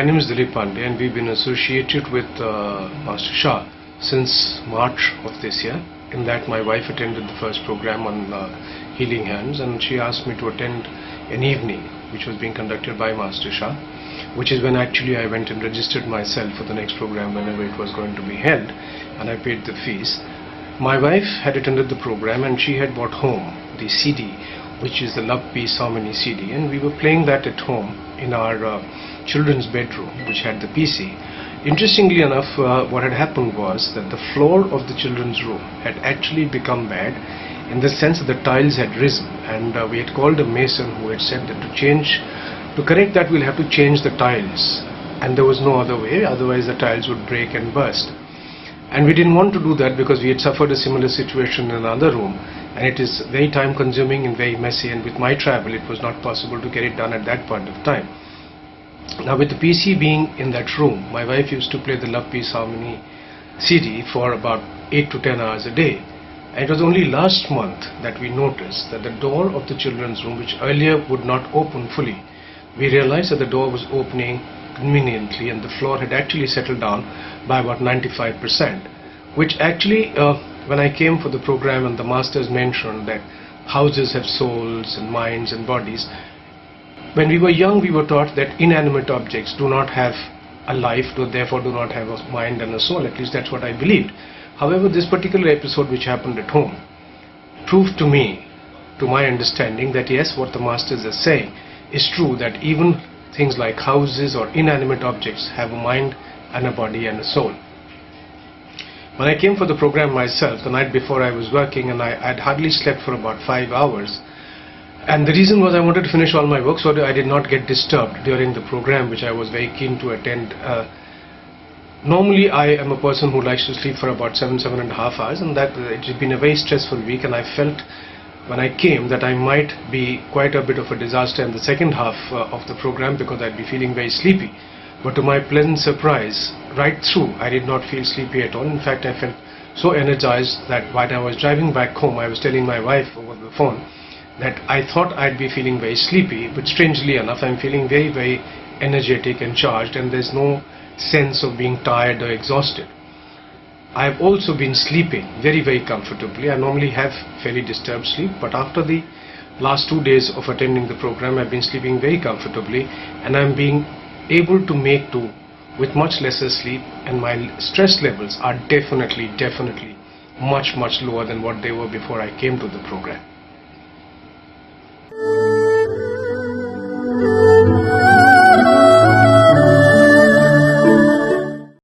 name is Dilip Pandey, and we've been associated with Master Shah since March of this year. In that, my wife attended the first program on healing hands, and she asked me to attend an evening which was being conducted by Master Shah, which is when actually I went and registered myself for the next program whenever it was going to be held, and I paid the fees. My wife had attended the program and she had brought home the CD, which is the Love Peace Harmony CD, and we were playing that at home in our children's bedroom, which had the PC. Interestingly enough, what had happened was that the floor of the children's room had actually become bad, in the sense that the tiles had risen, and we had called a mason who had said that to correct that we'll have to change the tiles, and there was no other way, otherwise the tiles would break and burst. And we didn't want to do that because we had suffered a similar situation in another room, and it is very time consuming and very messy, and with my travel it was not possible to get it done at that point of time. Now, with the PC being in that room, my wife used to play the Love Peace Harmony CD for about 8 to 10 hours a day. And it was only last month that we noticed that the door of the children's room, which earlier would not open fully, we realized that the door was opening conveniently and the floor had actually settled down by about 95%, which actually when I came for the program and the masters mentioned that houses have souls and minds and bodies, when we were young we were taught that inanimate objects do not have a life, therefore do not have a mind and a soul. At least that's what I believed. However, this particular episode which happened at home proved to me, to my understanding, that yes, what the masters are saying is true, that even things like houses or inanimate objects have a mind and a body and a soul. When I came for the program myself, the night before I was working, and I had hardly slept for about 5 hours, and the reason was I wanted to finish all my work so that I did not get disturbed during the program, which I was very keen to attend. Normally I am a person who likes to sleep for about 7.5 hours, and that it has been a very stressful week, and I felt when I came that I might be quite a bit of a disaster in the second half of the program, because I'd be feeling very sleepy. But to my pleasant surprise, right through I did not feel sleepy at all. In fact, I felt so energized that while I was driving back home, I was telling my wife over the phone that I thought I'd be feeling very sleepy, but strangely enough I'm feeling very, very energetic and charged, and there's no sense of being tired or exhausted. I've also been sleeping very, very comfortably. I normally have fairly disturbed sleep, but after the last 2 days of attending the program, I've been sleeping very comfortably, and I'm being able to make do with much lesser sleep, and my stress levels are definitely much lower than what they were before I came to the program.